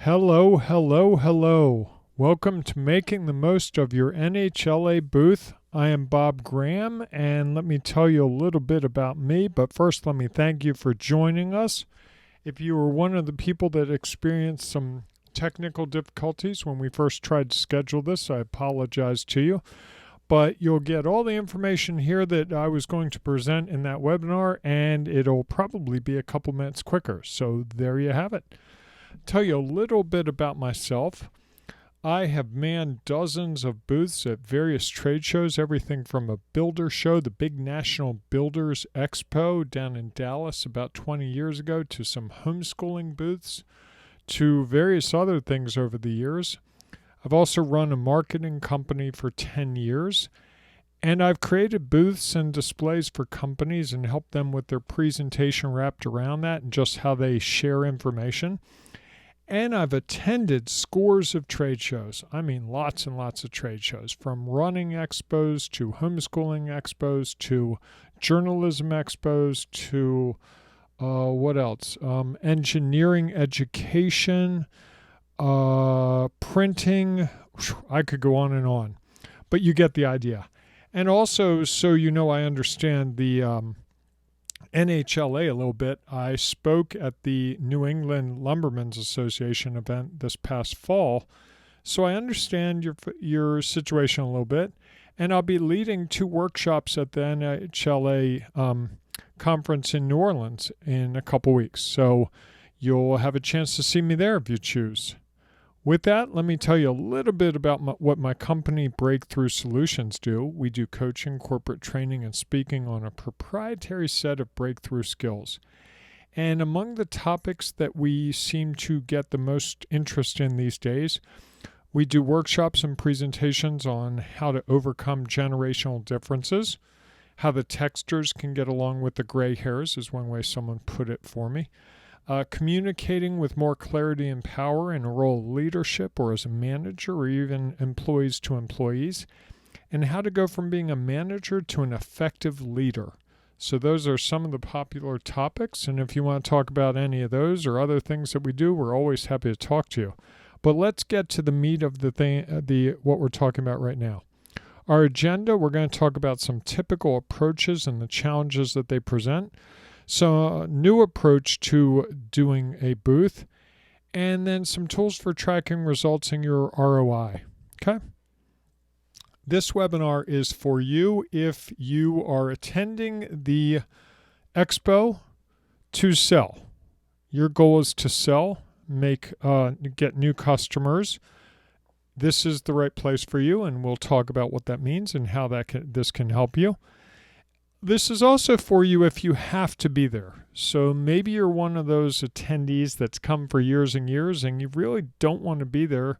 Hello, hello, hello. Welcome to Making the Most of Your NHLA booth. I am Bob Graham, and let me tell you a little bit about me, but first let me thank you for joining us. If you were one of the people that experienced some technical difficulties when we first tried to schedule this, I apologize to you. But you'll get all the information here that I was going to present in that webinar, and it'll probably be a couple minutes quicker. So there you have it. Tell you a little bit about myself. I have manned dozens of booths at various trade shows, everything from a builder show, the big National Builders Expo down in Dallas about 20 years ago, to some homeschooling booths, to various other things over the years. I've also run a marketing company for 10 years, and I've created booths and displays for companies and helped them with their presentation wrapped around that and just how they share information. And I've attended scores of trade shows. I mean, lots and lots of trade shows, from running expos to homeschooling expos to journalism expos to what else? Engineering education, printing. I could go on and on, but you get the idea. And also, so you know, I understand the NHLA a little bit. I spoke at the New England Lumbermen's Association event this past fall, so I understand your situation a little bit, and I'll be leading 2 workshops at the NHLA conference in New Orleans in a couple weeks, so you'll have a chance to see me there if you choose. With that, let me tell you a little bit about what my company, Breakthrough Solutions, do. We do coaching, corporate training, and speaking on a proprietary set of breakthrough skills. And among the topics that we seem to get the most interest in these days, we do workshops and presentations on how to overcome generational differences, how the textures can get along with the gray hairs, is one way someone put it for me. Communicating with more clarity and power in a role of leadership or as a manager or even employees to employees, and how to go from being a manager to an effective leader. So those are some of the popular topics, and if you want to talk about any of those or other things that we do, we're always happy to talk to you. But let's get to the meat of what we're talking about right now. Our agenda, we're going to talk about some typical approaches and the challenges that they present. So a new approach to doing a booth, and then some tools for tracking results in your ROI. Okay? This webinar is for you if you are attending the Expo to sell. Your goal is to sell, get new customers. This is the right place for you, and we'll talk about what that means and how this can help you. This is also for you if you have to be there. So maybe you're one of those attendees that's come for years and years and you really don't want to be there,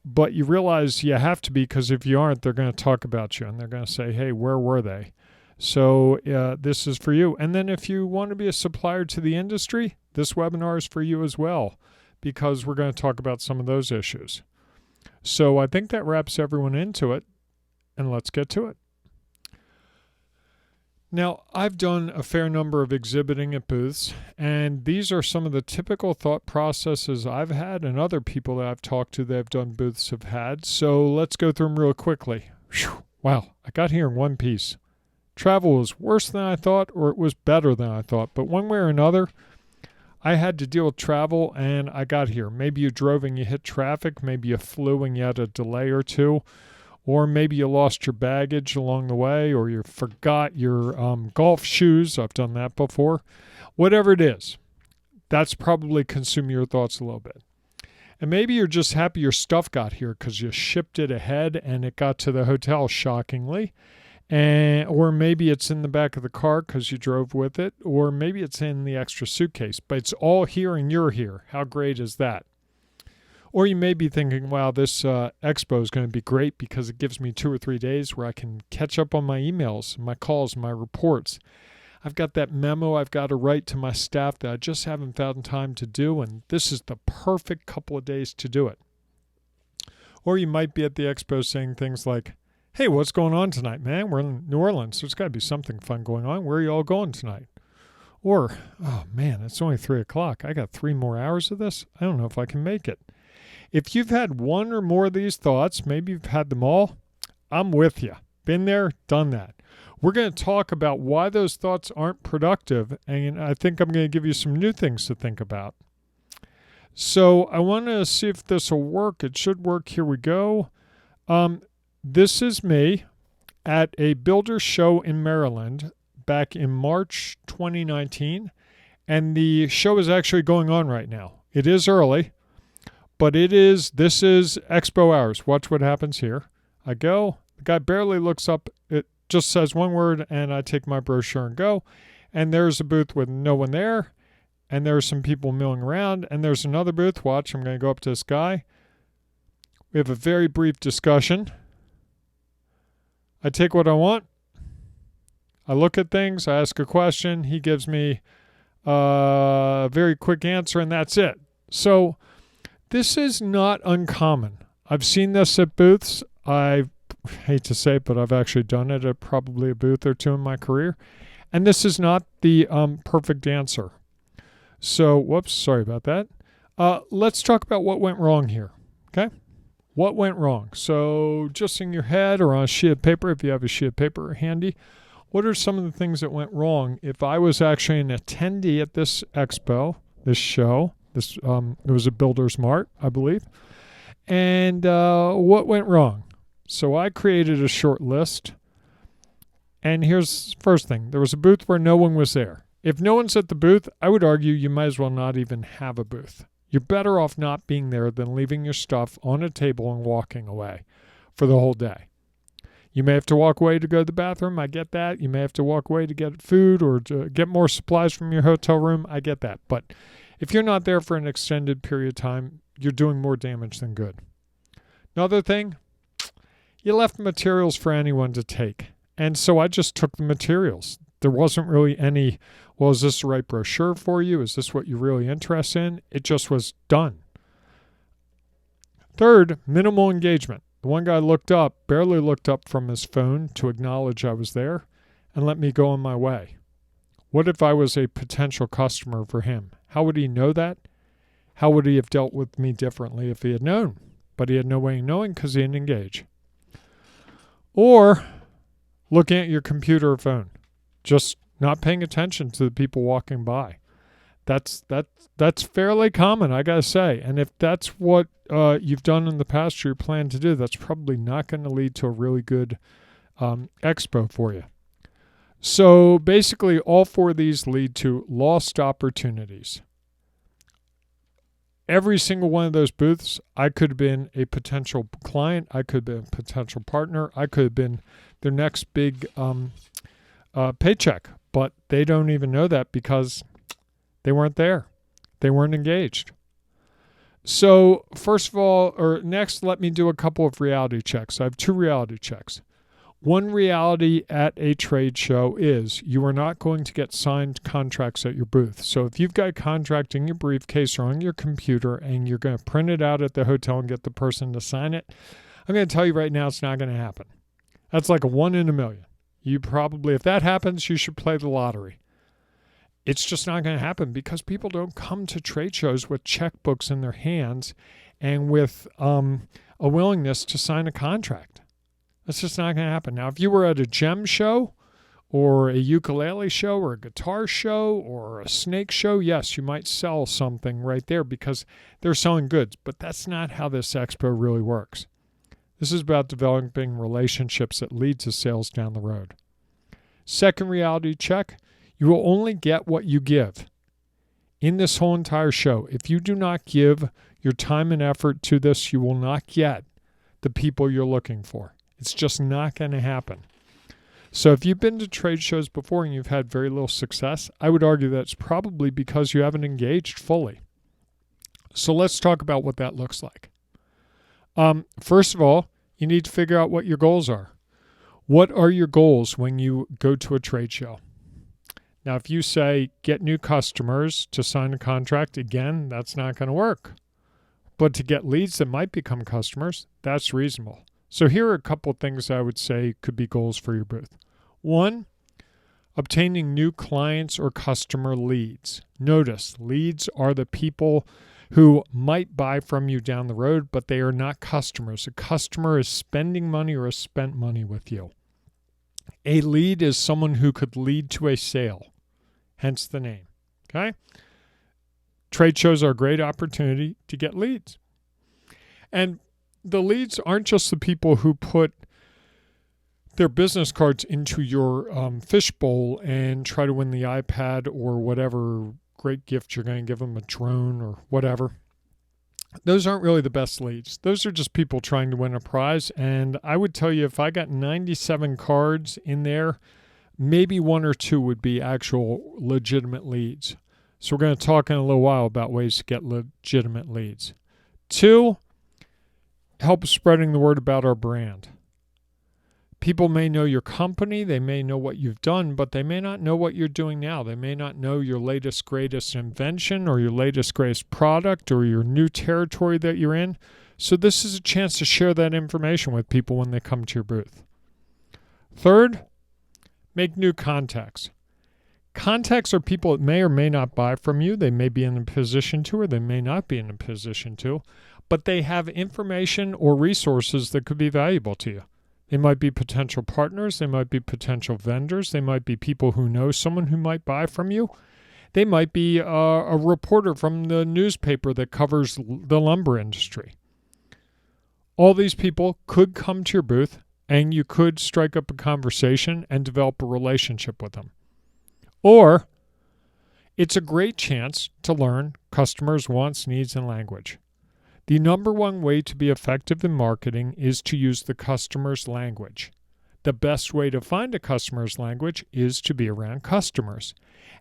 but you realize you have to be because if you aren't, they're going to talk about you and they're going to say, hey, where were they? So this is for you. And then if you want to be a supplier to the industry, this webinar is for you as well because we're going to talk about some of those issues. So I think that wraps everyone into it, and let's get to it. Now, I've done a fair number of exhibiting at booths, and these are some of the typical thought processes I've had and other people that I've talked to that have done booths have had. So let's go through them real quickly. Whew, wow, I got here in one piece. Travel was worse than I thought, or it was better than I thought. But one way or another, I had to deal with travel, and I got here. Maybe you drove and you hit traffic. Maybe you flew and you had a delay or two. Or maybe you lost your baggage along the way, or you forgot your golf shoes. I've done that before. Whatever it is, that's probably consumed your thoughts a little bit. And maybe you're just happy your stuff got here because you shipped it ahead and it got to the hotel shockingly. Or maybe it's in the back of the car because you drove with it. Or maybe it's in the extra suitcase. But it's all here and you're here. How great is that? Or you may be thinking, wow, this expo is going to be great because it gives me 2 or 3 days where I can catch up on my emails, my calls, my reports. I've got that memo I've got to write to my staff that I just haven't found time to do, and this is the perfect couple of days to do it. Or you might be at the expo saying things like, hey, what's going on tonight, man? We're in New Orleans, so there's got to be something fun going on. Where are you all going tonight? Or, oh man, it's only 3 o'clock. I got 3 more hours of this. I don't know if I can make it. If you've had one or more of these thoughts, maybe you've had them all, I'm with you. Been there, done that. We're going to talk about why those thoughts aren't productive, and I think I'm going to give you some new things to think about. So I want to see if this will work. It should work. Here we go. This is me at a builder show in Maryland back in March 2019, and the show is actually going on right now. It is early, but this is Expo hours. Watch what happens here. I go, the guy barely looks up, it just says one word, and I take my brochure and go, and there's a booth with no one there, and there's some people milling around, and there's another booth. Watch, I'm going to go up to this guy. We have a very brief discussion. I take what I want. I look at things, I ask a question, he gives me a very quick answer, and that's it. So this is not uncommon. I've seen this at booths. I hate to say it, but I've actually done it at probably a booth or two in my career. And this is not the perfect answer. So, whoops, sorry about that. Let's talk about what went wrong here, okay? What went wrong? So just in your head or on a sheet of paper, if you have a sheet of paper handy, what are some of the things that went wrong if I was actually an attendee at this expo, this show? It was a Builder's Mart, I believe. And what went wrong? So I created a short list. And here's the first thing. There was a booth where no one was there. If no one's at the booth, I would argue you might as well not even have a booth. You're better off not being there than leaving your stuff on a table and walking away for the whole day. You may have to walk away to go to the bathroom. I get that. You may have to walk away to get food or to get more supplies from your hotel room. I get that. But if you're not there for an extended period of time, you're doing more damage than good. Another thing, you left materials for anyone to take. And so I just took the materials. There wasn't really any, well, is this the right brochure for you? Is this what you're really interested in? It just was done. Third, minimal engagement. The one guy barely looked up from his phone to acknowledge I was there and let me go on my way. What if I was a potential customer for him? How would he know that? How would he have dealt with me differently if he had known? But he had no way of knowing because he didn't engage. Or looking at your computer or phone, just not paying attention to the people walking by. That's fairly common, I gotta say. And if that's what you've done in the past or you plan to do, that's probably not going to lead to a really good expo for you. So basically, all 4 of these lead to lost opportunities. Every single one of those booths, I could have been a potential client. I could have been a potential partner. I could have been their next big paycheck. But they don't even know that because they weren't there. They weren't engaged. So next, let me do a couple of reality checks. I have 2 reality checks. One reality at a trade show is you are not going to get signed contracts at your booth. So if you've got a contract in your briefcase or on your computer and you're going to print it out at the hotel and get the person to sign it, I'm going to tell you right now it's not going to happen. That's like a 1 in a million. You probably, if that happens, you should play the lottery. It's just not going to happen because people don't come to trade shows with checkbooks in their hands and with a willingness to sign a contract. That's just not going to happen. Now, if you were at a gem show or a ukulele show or a guitar show or a snake show, yes, you might sell something right there because they're selling goods. But that's not how this expo really works. This is about developing relationships that lead to sales down the road. Second reality check. You will only get what you give. In this whole entire show, if you do not give your time and effort to this, you will not get the people you're looking for. It's just not going to happen. So if you've been to trade shows before and you've had very little success, I would argue that's probably because you haven't engaged fully. So let's talk about what that looks like. First of all, you need to figure out what your goals are. What are your goals when you go to a trade show? Now, if you say get new customers to sign a contract, again, that's not going to work. But to get leads that might become customers, that's reasonable. So here are a couple of things I would say could be goals for your booth. One, obtaining new clients or customer leads. Notice, leads are the people who might buy from you down the road, but they are not customers. A customer is spending money or has spent money with you. A lead is someone who could lead to a sale, hence the name. Okay? Trade shows are a great opportunity to get leads. And the leads aren't just the people who put their business cards into your fishbowl and try to win the iPad or whatever great gift you're going to give them, a drone or whatever. Those aren't really the best leads. Those are just people trying to win a prize. And I would tell you, if I got 97 cards in there, maybe 1 or 2 would be actual legitimate leads. So we're going to talk in a little while about ways to get legitimate leads. 2, help spreading the word about our brand. People may know your company, they may know what you've done, but they may not know what you're doing now. They may not know your latest, greatest invention or your latest, greatest product or your new territory that you're in. So this is a chance to share that information with people when they come to your booth. 3rd, make new contacts. Contacts are people that may or may not buy from you. They may be in a position to, or they may not be in a position to, but they have information or resources that could be valuable to you. They might be potential partners. They might be potential vendors. They might be people who know someone who might buy from you. They might be a reporter from the newspaper that covers the lumber industry. All these people could come to your booth, and you could strike up a conversation and develop a relationship with them. Or it's a great chance to learn customers' wants, needs, and language. The number one way to be effective in marketing is to use the customer's language. The best way to find a customer's language is to be around customers.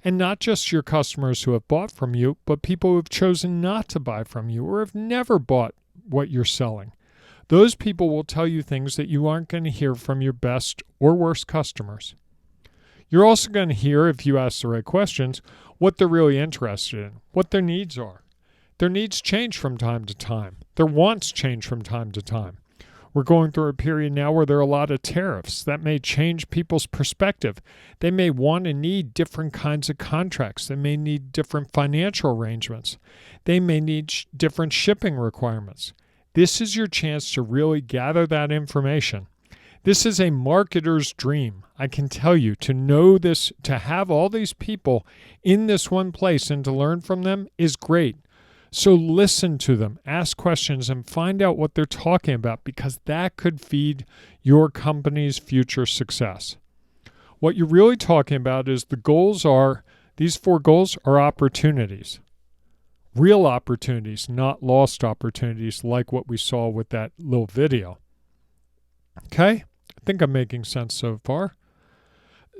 And not just your customers who have bought from you, but people who have chosen not to buy from you or have never bought what you're selling. Those people will tell you things that you aren't going to hear from your best or worst customers. You're also going to hear, if you ask the right questions, what they're really interested in, what their needs are. Their needs change from time to time. Their wants change from time to time. We're going through a period now where there are a lot of tariffs. That may change people's perspective. They may want and need different kinds of contracts. They may need different financial arrangements. They may need different shipping requirements. This is your chance to really gather that information. This is a marketer's dream. I can tell you, to know this, to have all these people in this one place and to learn from them is great. So listen to them, ask questions, and find out what they're talking about, because that could feed your company's future success. What you're really talking about is these 4 goals are opportunities. Real opportunities, not lost opportunities like what we saw with that little video. Okay? I think I'm making sense so far.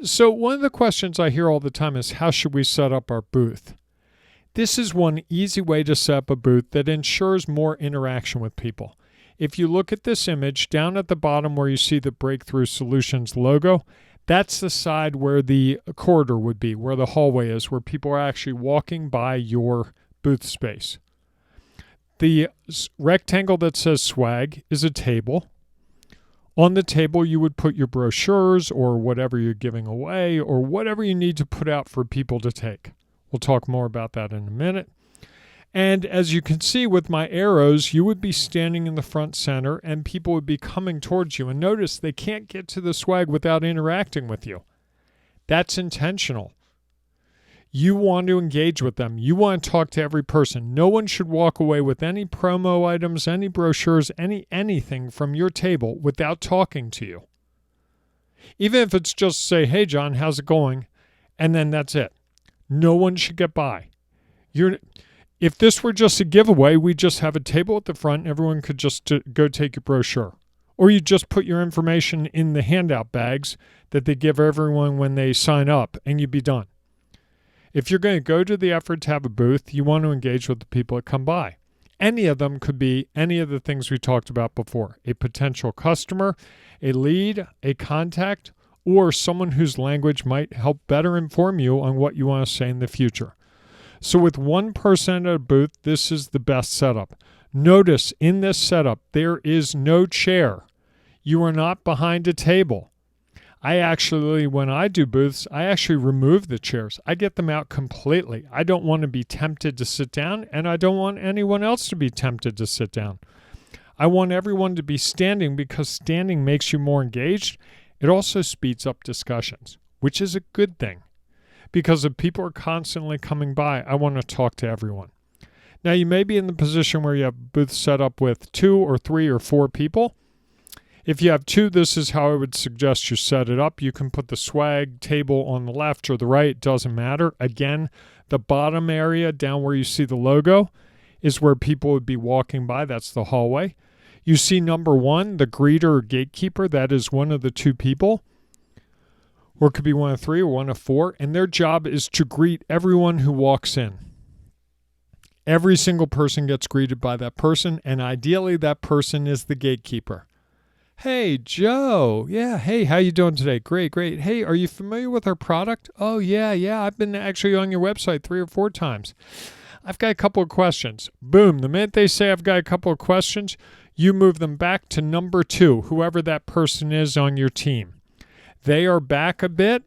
So one of the questions I hear all the time is, how should we set up our booth? This is one easy way to set up a booth that ensures more interaction with people. If you look at this image, down at the bottom where you see the Breakthrough Solutions logo, that's the side where the corridor would be, where the hallway is, where people are actually walking by your booth space. The rectangle that says swag is a table. On the table, you would put your brochures or whatever you're giving away or whatever you need to put out for people to take. We'll talk more about that in a minute. And as you can see with my arrows, you would be standing in the front center and people would be coming towards you. And notice they can't get to the swag without interacting with you. That's intentional. You want to engage with them. You want to talk to every person. No one should walk away with any promo items, any brochures, anything from your table without talking to you. Even if it's just say, hey, John, how's it going? And then that's it. No one should get by. If this were just a giveaway, we'd just have a table at the front and everyone could just go take your brochure. Or you just put your information in the handout bags that they give everyone when they sign up and you'd be done. If you're going to go to the effort to have a booth, you want to engage with the people that come by. Any of them could be any of the things we talked about before. A potential customer, a lead, a contact, or someone whose language might help better inform you on what you want to say in the future. So with one person at a booth, this is the best setup. Notice in this setup, there is no chair. You are not behind a table. When I do booths, I actually remove the chairs. I get them out completely. I don't want to be tempted to sit down, and I don't want anyone else to be tempted to sit down. I want everyone to be standing because standing makes you more engaged. It also speeds up discussions, which is a good thing. Because if people are constantly coming by, I want to talk to everyone. Now, you may be in the position where you have booths set up with 2 or 3 or 4 people. If you have 2, this is how I would suggest you set it up. You can put the swag table on the left or the right. It doesn't matter. Again, the bottom area down where you see the logo is where people would be walking by. That's the hallway. You see number 1, the greeter or gatekeeper. That is one of the 2 people. Or it could be one of 3 or one of 4. And their job is to greet everyone who walks in. Every single person gets greeted by that person. And ideally, that person is the gatekeeper. Hey, Joe. Yeah, hey, how you doing today? Great. Hey, are you familiar with our product? Oh, yeah, I've been actually on your website 3 or 4 times. I've got a couple of questions. Boom, the minute they say I've got a couple of questions, you move them back to number 2, whoever that person is on your team. They are back a bit.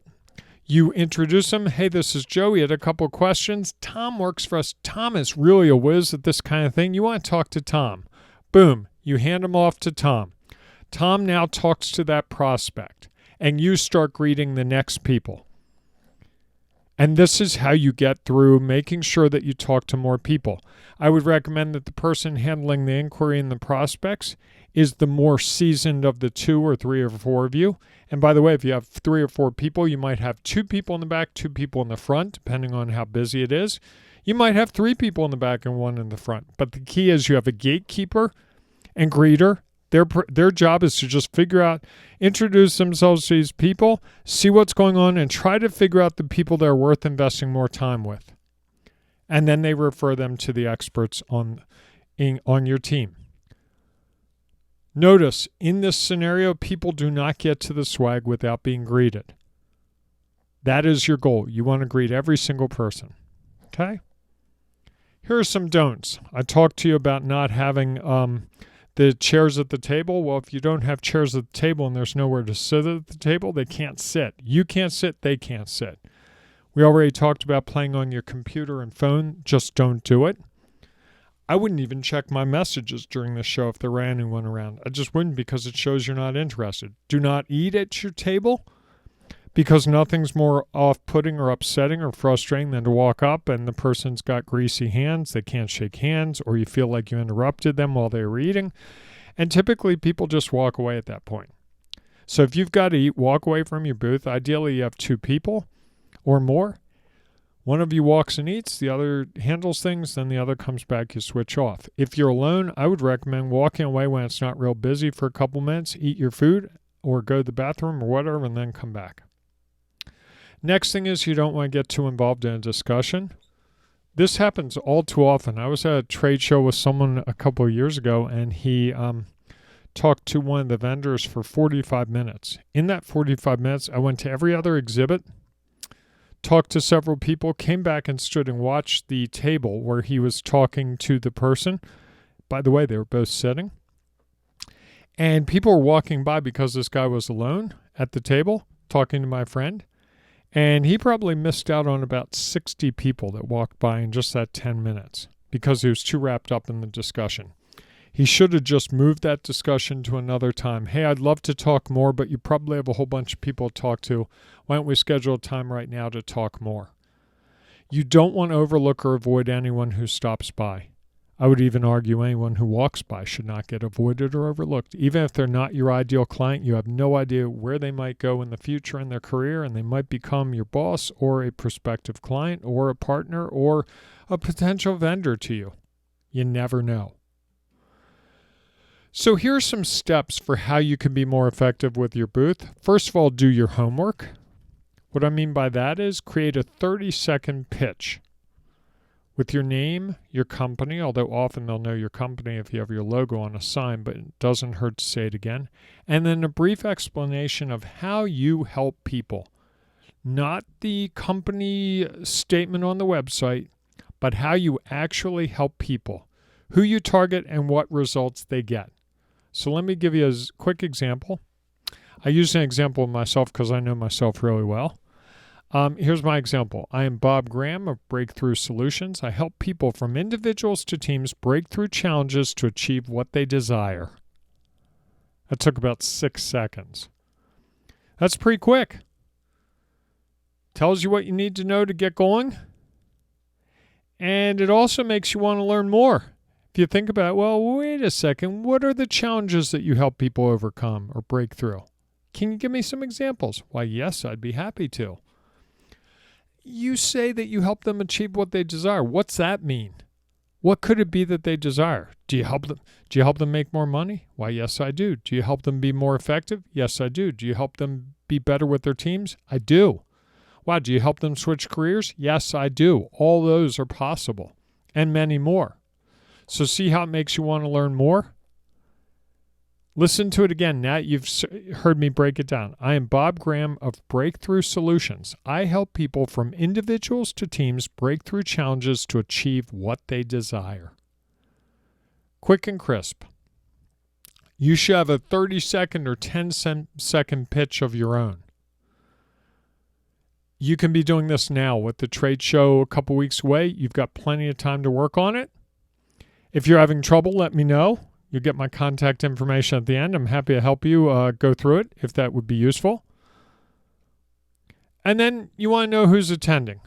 You introduce them. Hey, this is Joe. We had a couple of questions. Tom works for us. Tom is really a whiz at this kind of thing. You want to talk to Tom. Boom, you hand them off to Tom. Tom now talks to that prospect, and you start greeting the next people. And this is how you get through making sure that you talk to more people. I would recommend that the person handling the inquiry and the prospects is the more seasoned of the 2 or 3 or 4 of you. And by the way, if you have 3 or 4 people, you might have 2 people in the back, 2 people in the front, depending on how busy it is. You might have 3 people in the back and 1 in the front. But the key is you have a gatekeeper and greeter. Their job is to just figure out, introduce themselves to these people, see what's going on, and try to figure out the people that are worth investing more time with. And then they refer them to the experts on your team. Notice, in this scenario, people do not get to the swag without being greeted. That is your goal. You want to greet every single person. Okay? Here are some don'ts. I talked to you about not having the chairs at the table. Well, if you don't have chairs at the table and there's nowhere to sit at the table, they can't sit. You can't sit, they can't sit. We already talked about playing on your computer and phone. Just don't do it. I wouldn't even check my messages during the show if there were anyone around. I just wouldn't, because it shows you're not interested. Do not eat at your table, because nothing's more off-putting or upsetting or frustrating than to walk up and the person's got greasy hands, they can't shake hands, or you feel like you interrupted them while they were eating. And typically people just walk away at that point. So if you've got to eat, walk away from your booth. Ideally you have 2 people or more. One of you walks and eats, the other handles things, then the other comes back, you switch off. If you're alone, I would recommend walking away when it's not real busy for a couple minutes, eat your food or go to the bathroom or whatever, and then come back. Next thing is you don't want to get too involved in a discussion. This happens all too often. I was at a trade show with someone a couple of years ago, and he talked to one of the vendors for 45 minutes. In that 45 minutes, I went to every other exhibit, talked to several people, came back and stood and watched the table where he was talking to the person. By the way, they were both sitting. And people were walking by because this guy was alone at the table talking to my friend. And he probably missed out on about 60 people that walked by in just that 10 minutes because he was too wrapped up in the discussion. He should have just moved that discussion to another time. Hey, I'd love to talk more, but you probably have a whole bunch of people to talk to. Why don't we schedule a time right now to talk more? You don't want to overlook or avoid anyone who stops by. I would even argue anyone who walks by should not get avoided or overlooked. Even if they're not your ideal client, you have no idea where they might go in the future in their career, and they might become your boss or a prospective client or a partner or a potential vendor to you. You never know. So here are some steps for how you can be more effective with your booth. First of all, do your homework. What I mean by that is create a 30-second pitch with your name, your company, although often they'll know your company if you have your logo on a sign, but it doesn't hurt to say it again. And then a brief explanation of how you help people. Not the company statement on the website, but how you actually help people, who you target and what results they get. So let me give you a quick example. I use an example of myself because I know myself really well. Here's my example. I am Bob Graham of Breakthrough Solutions. I help people from individuals to teams break through challenges to achieve what they desire. That took about 6 seconds. That's pretty quick. Tells you what you need to know to get going. And it also makes you want to learn more. If you think about, well, wait a second, what are the challenges that you help people overcome or break through? Can you give me some examples? Why, yes, I'd be happy to. You say that you help them achieve what they desire. What's that mean? What could it be that they desire? Do you help them? Do you help them make more money? Why, yes, I do. Do you help them be more effective? Yes, I do. Do you help them be better with their teams? I do. Wow, do you help them switch careers? Yes, I do. All those are possible, and many more. So see how it makes you want to learn more? Listen to it again. Now you've heard me break it down. I am Bob Graham of Breakthrough Solutions. I help people from individuals to teams break through challenges to achieve what they desire. Quick and crisp. You should have a 30-second or 10-second pitch of your own. You can be doing this now with the trade show a couple weeks away. You've got plenty of time to work on it. If you're having trouble, let me know. You'll get my contact information at the end. I'm happy to help you go through it if that would be useful. And then you want to know who's attending.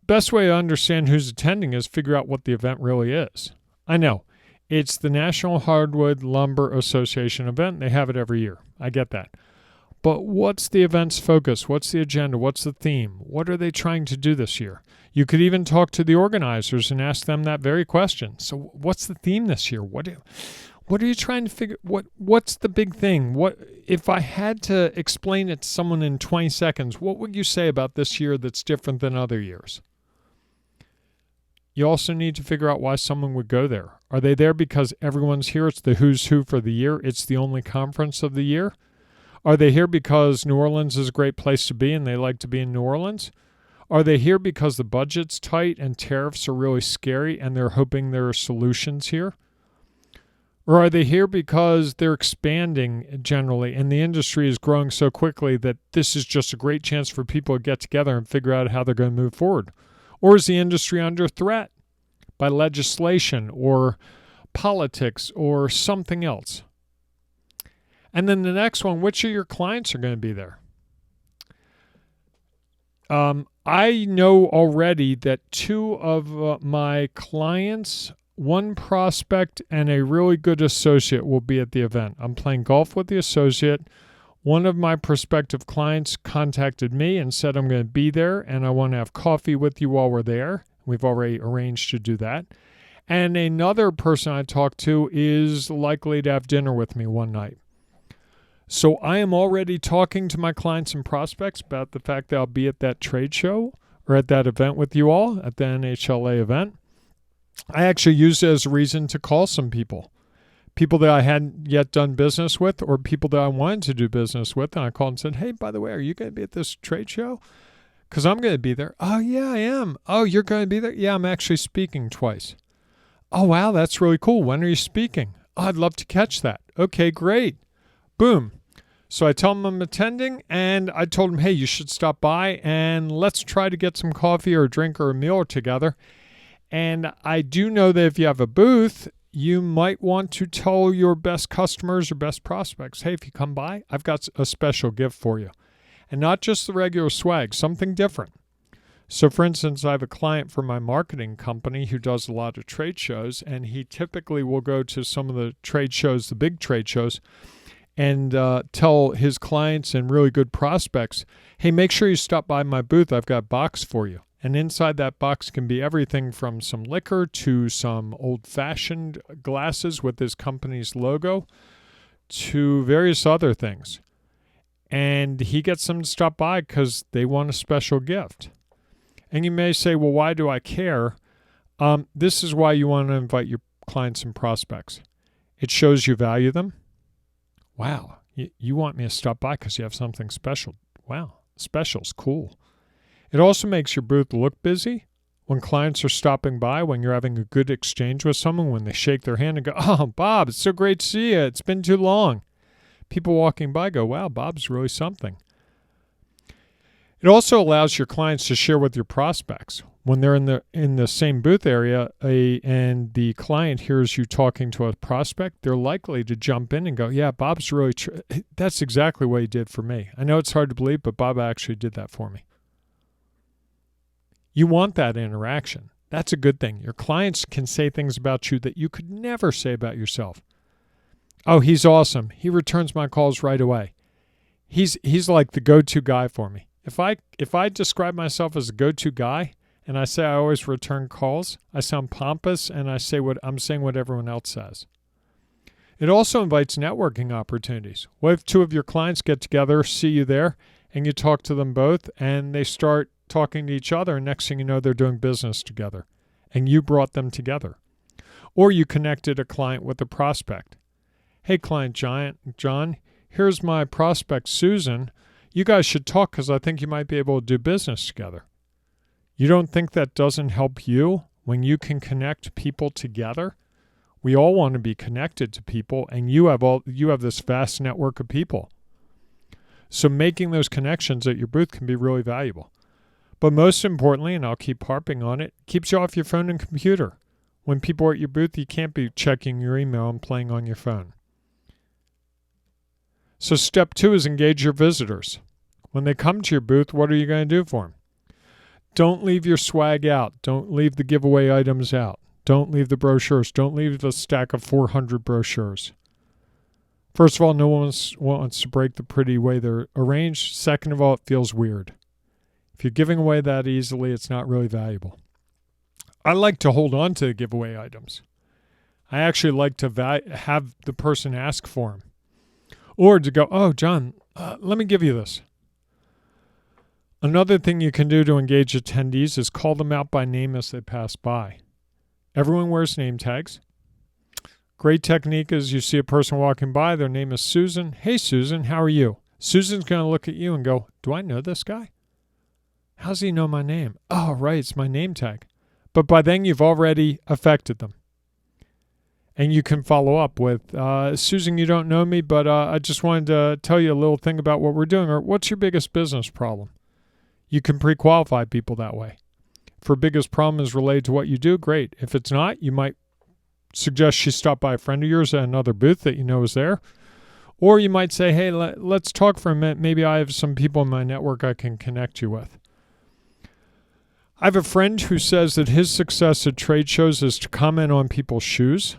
Best way to understand who's attending is figure out what the event really is. I know. It's the National Hardwood Lumber Association event. They have it every year. I get that. But what's the event's focus? What's the agenda? What's the theme? What are they trying to do this year? You could even talk to the organizers and ask them that very question. So what's the theme this year? What are you trying to figure? What's the big thing? What if I had to explain it to someone in 20 seconds, what would you say about this year that's different than other years? You also need to figure out why someone would go there. Are they there because everyone's here? It's the who's who for the year. It's the only conference of the year. Are they here because New Orleans is a great place to be and they like to be in New Orleans? Are they here because the budget's tight and tariffs are really scary and they're hoping there are solutions here? Or are they here because they're expanding generally and the industry is growing so quickly that this is just a great chance for people to get together and figure out how they're going to move forward? Or is the industry under threat by legislation or politics or something else? And then the next one, which of your clients are going to be there? I know already that 2 of my clients, 1 prospect and a really good associate will be at the event. I'm playing golf with the associate. One of my prospective clients contacted me and said, I'm going to be there and I want to have coffee with you while we're there. We've already arranged to do that. And another person I talked to is likely to have dinner with me one night. So I am already talking to my clients and prospects about the fact that I'll be at that trade show or at that event with you all, at the NHLA event. I actually used it as a reason to call some people that I hadn't yet done business with or people that I wanted to do business with. And I called and said, hey, by the way, are you going to be at this trade show? Because I'm going to be there. Oh, yeah, I am. Oh, you're going to be there? Yeah, I'm actually speaking twice. Oh, wow, that's really cool. When are you speaking? Oh, I'd love to catch that. Okay, great. Boom. So I tell them I'm attending, and I told them, hey, you should stop by, and let's try to get some coffee or a drink or a meal together. And I do know that if you have a booth, you might want to tell your best customers or best prospects, hey, if you come by, I've got a special gift for you. And not just the regular swag, something different. So, for instance, I have a client for my marketing company who does a lot of trade shows, and he typically will go to some of the trade shows, the big trade shows, and tell his clients and really good prospects, hey, make sure you stop by my booth. I've got a box for you. And inside that box can be everything from some liquor to some old-fashioned glasses with his company's logo to various other things. And he gets them to stop by because they want a special gift. And you may say, well, why do I care? This is why you want to invite your clients and prospects. It shows you value them. Wow, you want me to stop by because you have something special. Wow, special's cool. It also makes your booth look busy. When clients are stopping by, when you're having a good exchange with someone, when they shake their hand and go, oh, Bob, it's so great to see you. It's been too long. People walking by go, wow, Bob's really something. It also allows your clients to share with your prospects. When they're in the same booth area and the client hears you talking to a prospect, they're likely to jump in and go, yeah, Bob's really, that's exactly what he did for me. I know it's hard to believe, but Bob actually did that for me. You want that interaction. That's a good thing. Your clients can say things about you that you could never say about yourself. Oh, he's awesome. He returns my calls right away. He's like the go-to guy for me. If I describe myself as a go-to guy and I say I always return calls, I sound pompous and I say I'm saying what everyone else says. It also invites networking opportunities. What if two of your clients get together, see you there, and you talk to them both and they start talking to each other, and next thing you know, they're doing business together and you brought them together. Or you connected a client with a prospect. Hey, client John, here's my prospect, Susan. You guys should talk because I think you might be able to do business together. You don't think that doesn't help you when you can connect people together? We all want to be connected to people, and you have this vast network of people. So making those connections at your booth can be really valuable. But most importantly, and I'll keep harping on it, keeps you off your phone and computer. When people are at your booth, you can't be checking your email and playing on your phone. So step 2 is engage your visitors. When they come to your booth, what are you going to do for them? Don't leave your swag out. Don't leave the giveaway items out. Don't leave the brochures. Don't leave the stack of 400 brochures. First of all, no one wants to break the pretty way they're arranged. Second of all, it feels weird. If you're giving away that easily, it's not really valuable. I like to hold on to the giveaway items. I actually like to have the person ask for them. Or to go, oh, John, let me give you this. Another thing you can do to engage attendees is call them out by name as they pass by. Everyone wears name tags. Great technique is you see a person walking by, their name is Susan. Hey, Susan, how are you? Susan's going to look at you and go, do I know this guy? How does he know my name? Oh, right, it's my name tag. But by then you've already affected them. And you can follow up with, Susan, you don't know me, but I just wanted to tell you a little thing about what we're doing, or what's your biggest business problem? You can pre-qualify people that way. If her biggest problem is related to what you do, great. If it's not, you might suggest she stop by a friend of yours at another booth that you know is there. Or you might say, hey, let's talk for a minute. Maybe I have some people in my network I can connect you with. I have a friend who says that his success at trade shows is to comment on people's shoes.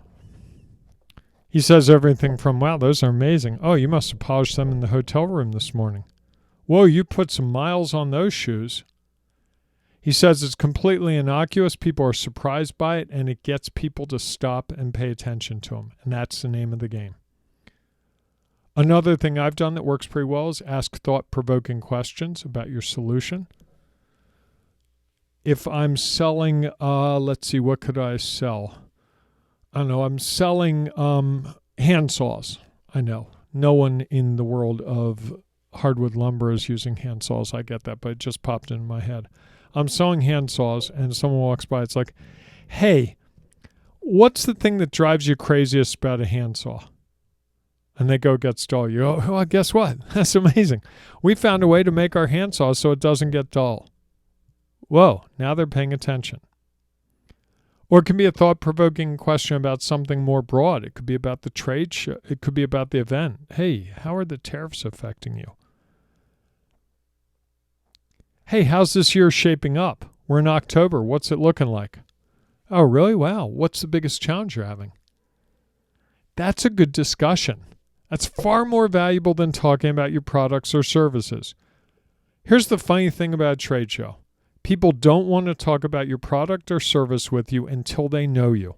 He says everything from, wow, those are amazing. Oh, you must have polished them in the hotel room this morning. Whoa, you put some miles on those shoes. He says it's completely innocuous. People are surprised by it, and it gets people to stop and pay attention to them. And that's the name of the game. Another thing I've done that works pretty well is ask thought-provoking questions about your solution. If I'm selling, let's see, what could I sell? I don't know, I'm selling hand saws. I know. No one in the world of hardwood lumber is using hand saws. I get that, but it just popped into my head. I'm selling hand saws, and someone walks by. It's like, hey, what's the thing that drives you craziest about a hand saw? And they go get dull. You go, well, guess what? That's amazing. We found a way to make our hand saws so it doesn't get dull. Whoa, now they're paying attention. Or it can be a thought-provoking question about something more broad. It could be about the trade show. It could be about the event. Hey, how are the tariffs affecting you? Hey, how's this year shaping up? We're in October. What's it looking like? Oh, really? Wow. What's the biggest challenge you're having? That's a good discussion. That's far more valuable than talking about your products or services. Here's the funny thing about a trade show. People don't want to talk about your product or service with you until they know you.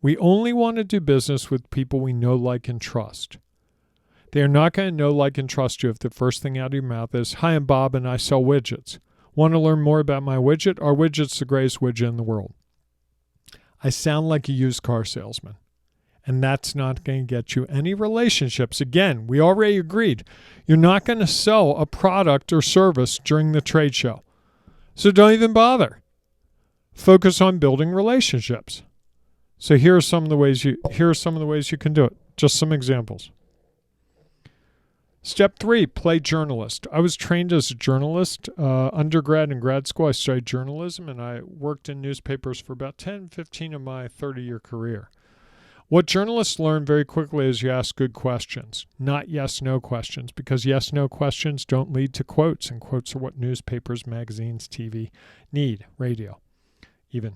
We only want to do business with people we know, like, and trust. They are not going to know, like, and trust you if the first thing out of your mouth is, hi, I'm Bob and I sell widgets. Want to learn more about my widget? Our widget's the greatest widget in the world. I sound like a used car salesman. And that's not going to get you any relationships. Again, we already agreed. You're not going to sell a product or service during the trade show. So don't even bother. Focus on building relationships. So here are some of the ways you can do it. Just some examples. Step 3, play journalist. I was trained as a journalist. Undergrad and grad school, I studied journalism, and I worked in newspapers for about 10, 15 of my 30-year career. What journalists learn very quickly is you ask good questions, not yes-no questions, because yes-no questions don't lead to quotes, and quotes are what newspapers, magazines, TV need, radio even.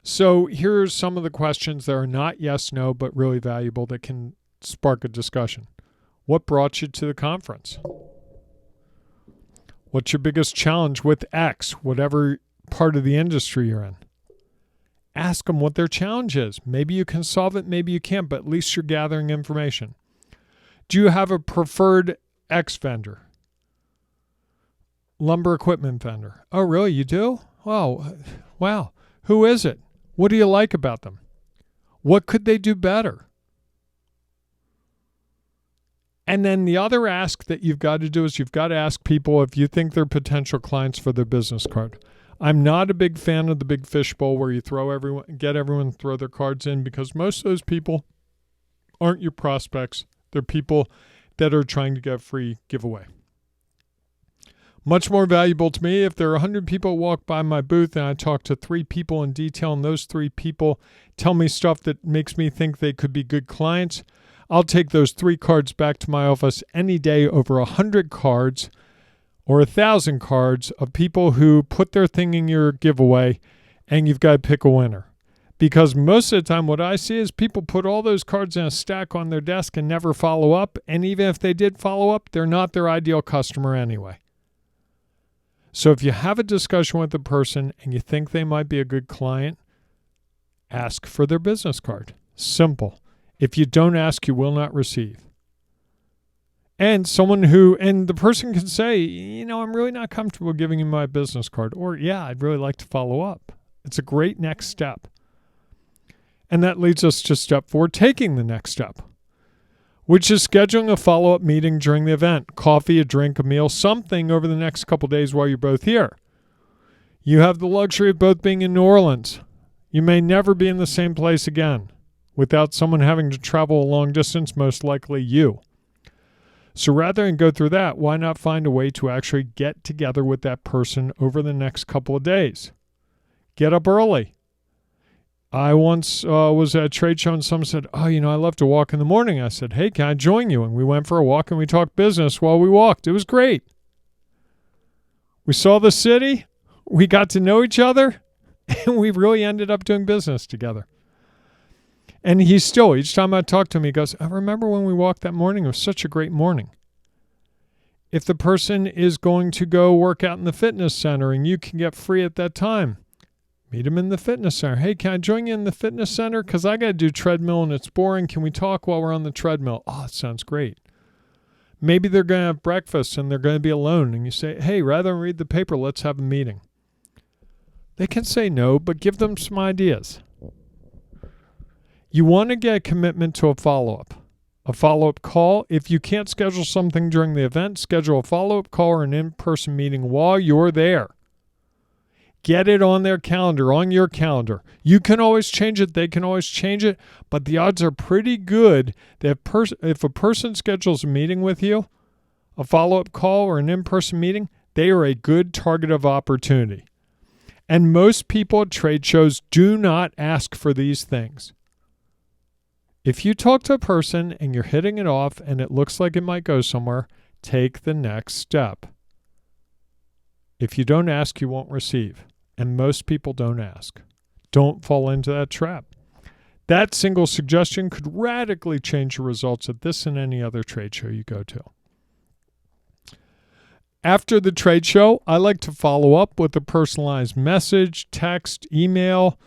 So here's some of the questions that are not yes-no, but really valuable that can spark a discussion. What brought you to the conference? What's your biggest challenge with X, whatever part of the industry you're in? Ask them what their challenge is. Maybe you can solve it, maybe you can't, but at least you're gathering information. Do you have a preferred X vendor? Lumber equipment vendor. Oh, really? You do? Wow. Who is it? What do you like about them? What could they do better? And then the other ask that you've got to do is you've got to ask people if you think they're potential clients for their business card. I'm not a big fan of the big fishbowl where you get everyone to throw their cards in, because most of those people aren't your prospects. They're people that are trying to get a free giveaway. Much more valuable to me if there are 100 people walk by my booth and I talk to 3 people in detail, and those 3 people tell me stuff that makes me think they could be good clients. I'll take those 3 cards back to my office any day over 100 cards or 1,000 cards of people who put their thing in your giveaway, and you've got to pick a winner. Because most of the time what I see is people put all those cards in a stack on their desk and never follow up, and even if they did follow up, they're not their ideal customer anyway. So if you have a discussion with a person and you think they might be a good client, ask for their business card. Simple. If you don't ask, you will not receive. And the person can say, I'm really not comfortable giving you my business card. Or, yeah, I'd really like to follow up. It's a great next step. And that leads us to step 4, taking the next step, which is scheduling a follow-up meeting during the event. Coffee, a drink, a meal, something over the next couple days while you're both here. You have the luxury of both being in New Orleans. You may never be in the same place again without someone having to travel a long distance, most likely you. So rather than go through that, why not find a way to actually get together with that person over the next couple of days? Get up early. I once was at a trade show and someone said, I love to walk in the morning. I said, hey, can I join you? And we went for a walk and we talked business while we walked. It was great. We saw the city. We got to know each other. And we really ended up doing business together. And each time I talk to him, he goes, I remember when we walked that morning. It was such a great morning. If the person is going to go work out in the fitness center and you can get free at that time, meet him in the fitness center. Hey, can I join you in the fitness center? Because I got to do treadmill and it's boring. Can we talk while we're on the treadmill? Oh, it sounds great. Maybe they're going to have breakfast and they're going to be alone. And you say, hey, rather than read the paper, let's have a meeting. They can say no, but give them some ideas. You want to get a commitment to a follow-up call. If you can't schedule something during the event, schedule a follow-up call or an in-person meeting while you're there. Get it on their calendar, on your calendar. You can always change it. They can always change it. But the odds are pretty good that if a person schedules a meeting with you, a follow-up call or an in-person meeting, they are a good target of opportunity. And most people at trade shows do not ask for these things. If you talk to a person and you're hitting it off and it looks like it might go somewhere, take the next step. If you don't ask, you won't receive. And most people don't ask. Don't fall into that trap. That single suggestion could radically change your results at this and any other trade show you go to. After the trade show, I like to follow up with a personalized message, text, email.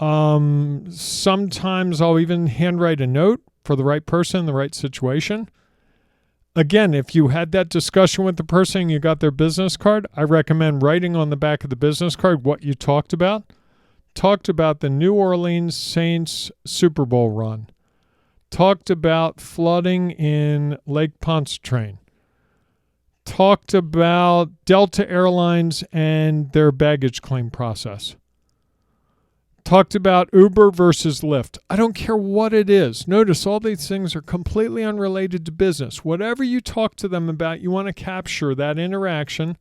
Sometimes I'll even handwrite a note for the right person in the right situation. Again, if you had that discussion with the person and you got their business card, I recommend writing on the back of the business card what you talked about. Talked about the New Orleans Saints Super Bowl run. Talked about flooding in Lake Pontchartrain. Talked about Delta Airlines and their baggage claim process. Talked about Uber versus Lyft. I don't care what it is. Notice all these things are completely unrelated to business. Whatever you talk to them about, you want to capture that interaction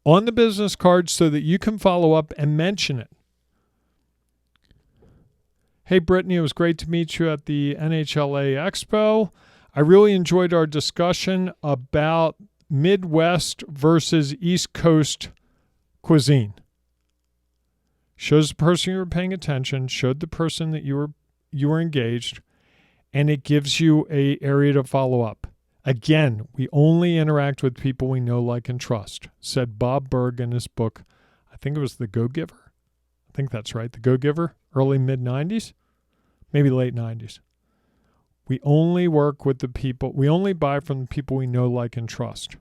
on the business card so that you can follow up and mention it. Hey, Brittany, it was great to meet you at the NHLA Expo. I really enjoyed our discussion about Midwest versus East Coast cuisine. Shows the person you were paying attention, showed the person that you were engaged, and it gives you an area to follow up. Again, we only interact with people we know, like, and trust, said Bob Berg in his book. I think it was The Go-Giver. I think that's right, The Go-Giver, early mid-90s, maybe late 90s. We only work with the people, we only buy from the people we know, like, and trust.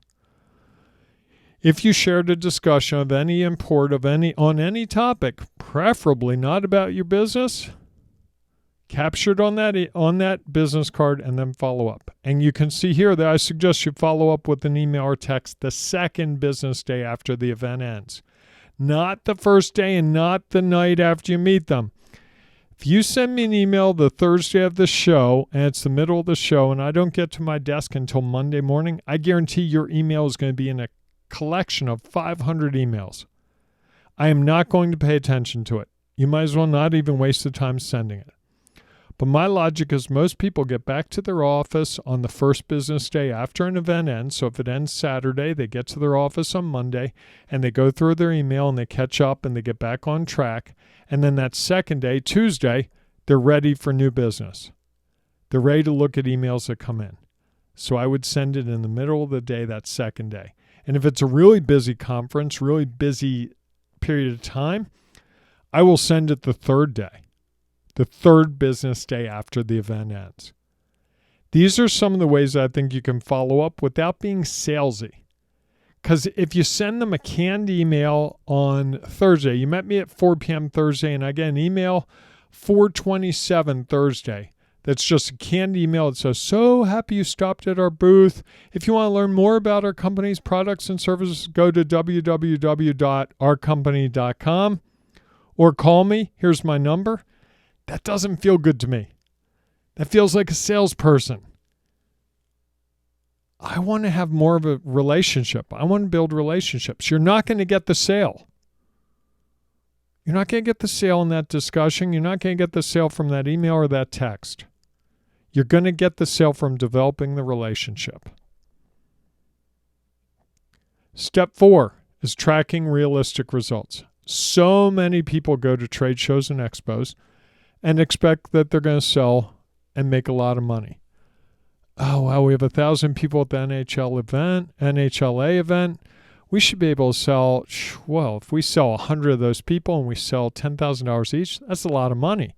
If you shared a discussion of any import on any topic, preferably not about your business, capture it on that business card and then follow up. And you can see here that I suggest you follow up with an email or text the second business day after the event ends. Not the first day and not the night after you meet them. If you send me an email the Thursday of the show and it's the middle of the show and I don't get to my desk until Monday morning, I guarantee your email is going to be in a collection of 500 emails. I am not going to pay attention to it. You might as well not even waste the time sending it. But my logic is most people get back to their office on the first business day after an event ends. So if it ends Saturday, they get to their office on Monday and they go through their email and they catch up and they get back on track. And then that second day, Tuesday, they're ready for new business. They're ready to look at emails that come in. So I would send it in the middle of the day that second day. And if it's a really busy conference, really busy period of time, I will send it the third day, the third business day after the event ends. These are some of the ways I think you can follow up without being salesy. Because if you send them a canned email on Thursday, you met me at 4 p.m. Thursday, and I get an email 4:27 Thursday. That's just a canned email. It says, so happy you stopped at our booth. If you want to learn more about our company's products and services, go to www.ourcompany.com or call me. Here's my number. That doesn't feel good to me. That feels like a salesperson. I want to have more of a relationship. I want to build relationships. You're not going to get the sale. You're not going to get the sale in that discussion. You're not going to get the sale from that email or that text. You're going to get the sale from developing the relationship. Step 4 is tracking realistic results. So many people go to trade shows and expos and expect that they're going to sell and make a lot of money. Oh, wow, we have 1,000 people at the NHLA event. We should be able to sell, well, if we sell 100 of those people and we sell $10,000 each, that's a lot of money.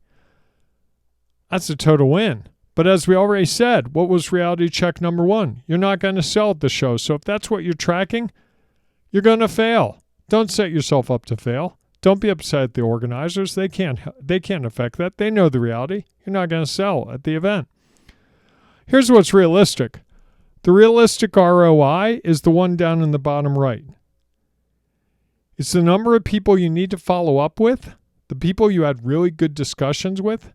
That's a total win. But as we already said, what was reality check number 1? You're not going to sell at the show. So if that's what you're tracking, you're going to fail. Don't set yourself up to fail. Don't be upset at the organizers. They can't affect that. They know the reality. You're not going to sell at the event. Here's what's realistic. The realistic ROI is the one down in the bottom right. It's the number of people you need to follow up with, the people you had really good discussions with,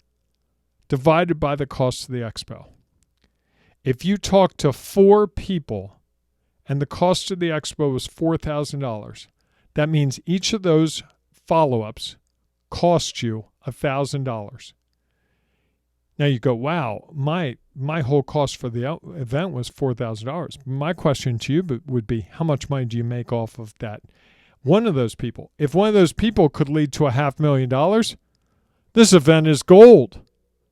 divided by the cost of the expo. If you talk to 4 people and the cost of the expo was $4,000, that means each of those follow-ups cost you $1,000. Now you go, wow, my whole cost for the event was $4,000. My question to you would be, how much money do you make off of that? One of those people. If one of those people could lead to $500,000, this event is gold.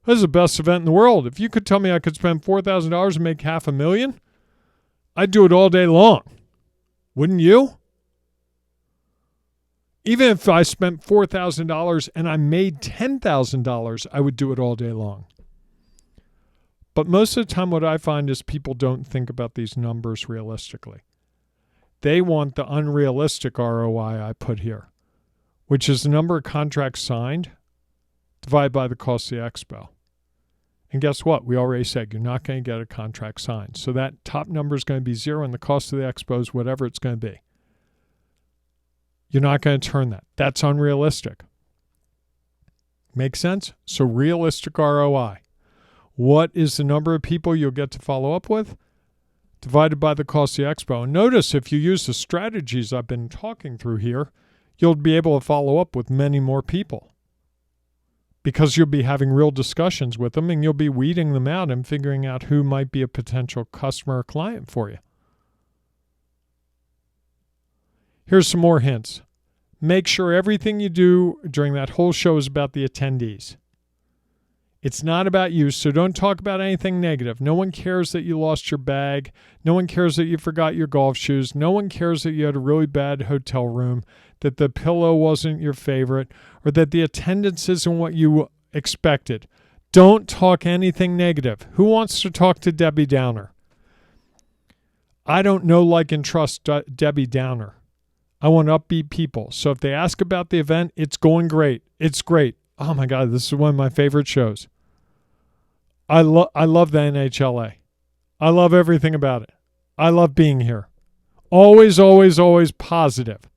This is the best event in the world. If you could tell me I could spend $4,000 and make $500,000, I'd do it all day long. Wouldn't you? Even if I spent $4,000 and I made $10,000, I would do it all day long. But most of the time what I find is people don't think about these numbers realistically. They want the unrealistic ROI I put here, which is the number of contracts signed divided by the cost of the expo. And guess what? We already said you're not going to get a contract signed. So that top number is going to be 0 and the cost of the expo is whatever it's going to be. You're not going to turn that. That's unrealistic. Make sense? So realistic ROI. What is the number of people you'll get to follow up with? Divided by the cost of the expo. And notice if you use the strategies I've been talking through here, you'll be able to follow up with many more people because you'll be having real discussions with them and you'll be weeding them out and figuring out who might be a potential customer or client for you. Here's some more hints. Make sure everything you do during that whole show is about the attendees. It's not about you, so don't talk about anything negative. No one cares that you lost your bag. No one cares that you forgot your golf shoes. No one cares that you had a really bad hotel room, that the pillow wasn't your favorite, or that the attendance isn't what you expected. Don't talk anything negative. Who wants to talk to Debbie Downer? I don't know, like, and trust Debbie Downer. I want upbeat people. So if they ask about the event, it's going great. It's great. Oh my God, this is one of my favorite shows. I love the NHLA. I love everything about it. I love being here. Always, always, always positive.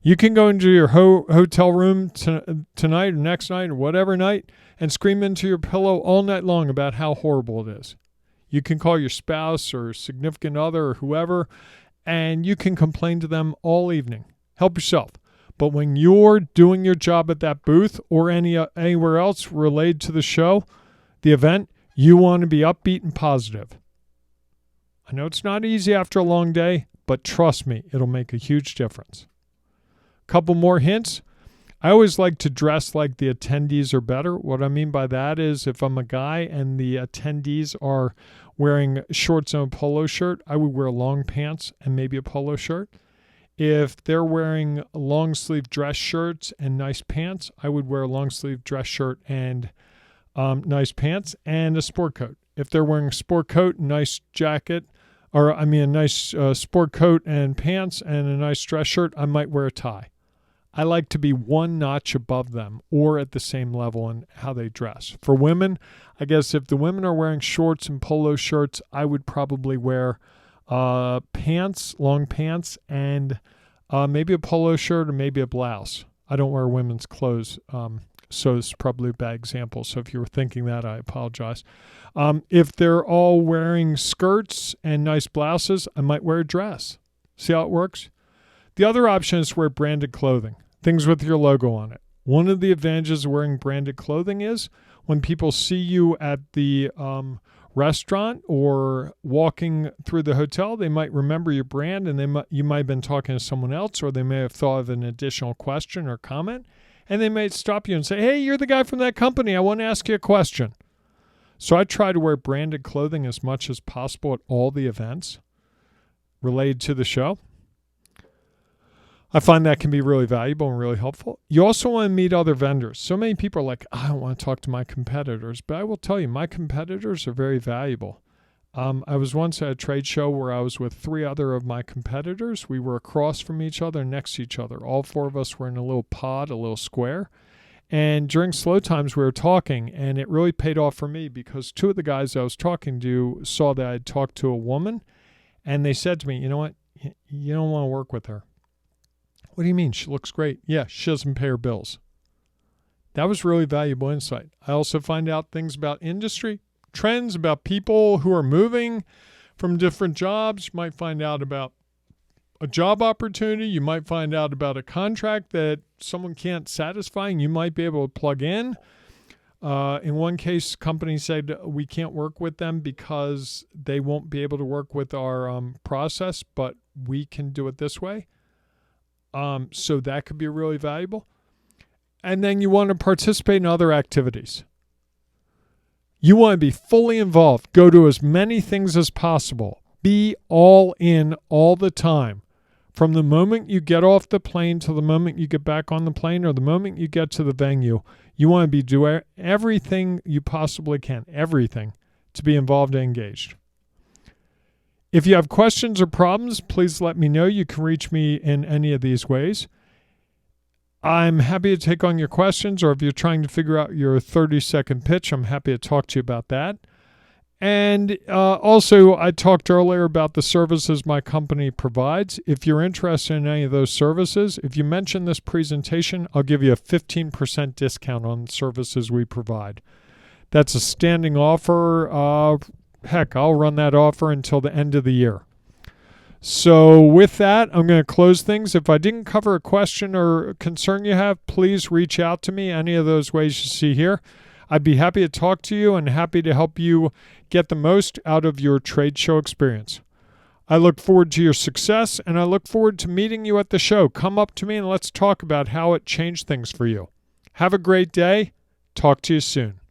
You can go into your hotel room tonight or next night or whatever night and scream into your pillow all night long about how horrible it is. You can call your spouse or significant other or whoever, and you can complain to them all evening. Help yourself. But when you're doing your job at that booth or anywhere else related to the show, the event, you want to be upbeat and positive. I know it's not easy after a long day, but trust me, it'll make a huge difference. Couple more hints. I always like to dress like the attendees are better. What I mean by that is if I'm a guy and the attendees are wearing shorts and a polo shirt, I would wear long pants and maybe a polo shirt. If they're wearing long sleeve dress shirts and nice pants, I would wear a long sleeve dress shirt and nice pants and a sport coat. If they're wearing a sport coat, nice jacket, a nice sport coat and pants and a nice dress shirt, I might wear a tie. I like to be one notch above them or at the same level in how they dress. For women, I guess if the women are wearing shorts and polo shirts, I would probably wear pants, long pants, and maybe a polo shirt or maybe a blouse. I don't wear women's clothes, so it's probably a bad example. So if you were thinking that, I apologize. If they're all wearing skirts and nice blouses, I might wear a dress. See how it works? The other option is wear branded clothing, things with your logo on it. One of the advantages of wearing branded clothing is when people see you at the restaurant or walking through the hotel, they might remember your brand and you might have been talking to someone else, or they may have thought of an additional question or comment, and they might stop you and say, hey, you're the guy from that company. I want to ask you a question. So I try to wear branded clothing as much as possible at all the events related to the show. I find that can be really valuable and really helpful. You also want to meet other vendors. So many people are like, I don't want to talk to my competitors, but I will tell you, my competitors are very valuable. I was once at a trade show where I was with 3 other of my competitors. We were across from each other, next to each other. All 4 of us were in a little pod, a little square. And during slow times, we were talking, and it really paid off for me because 2 of the guys I was talking to saw that I had talked to a woman, and they said to me, you know what, you don't want to work with her. What do you mean? She looks great. Yeah, she doesn't pay her bills. That was really valuable insight. I also find out things about industry, trends, about people who are moving from different jobs. You might find out about a job opportunity. You might find out about a contract that someone can't satisfy and you might be able to plug in. In one case, companies said we can't work with them because they won't be able to work with our process, but we can do it this way. So that could be really valuable. And then you want to participate in other activities. You want to be fully involved. Go to as many things as possible. Be all in all the time. From the moment you get off the plane to the moment you get back on the plane or the moment you get to the venue, you want to be doing everything you possibly can, everything, to be involved and engaged. If you have questions or problems, please let me know. You can reach me in any of these ways. I'm happy to take on your questions, or if you're trying to figure out your 30-second pitch, I'm happy to talk to you about that. And also, I talked earlier about the services my company provides. If you're interested in any of those services, if you mention this presentation, I'll give you a 15% discount on services we provide. That's a standing offer. Heck, I'll run that offer until the end of the year. So with that, I'm going to close things. If I didn't cover a question or concern you have, please reach out to me any of those ways you see here. I'd be happy to talk to you and happy to help you get the most out of your trade show experience. I look forward to your success, and I look forward to meeting you at the show. Come up to me and let's talk about how it changed things for you. Have a great day. Talk to you soon.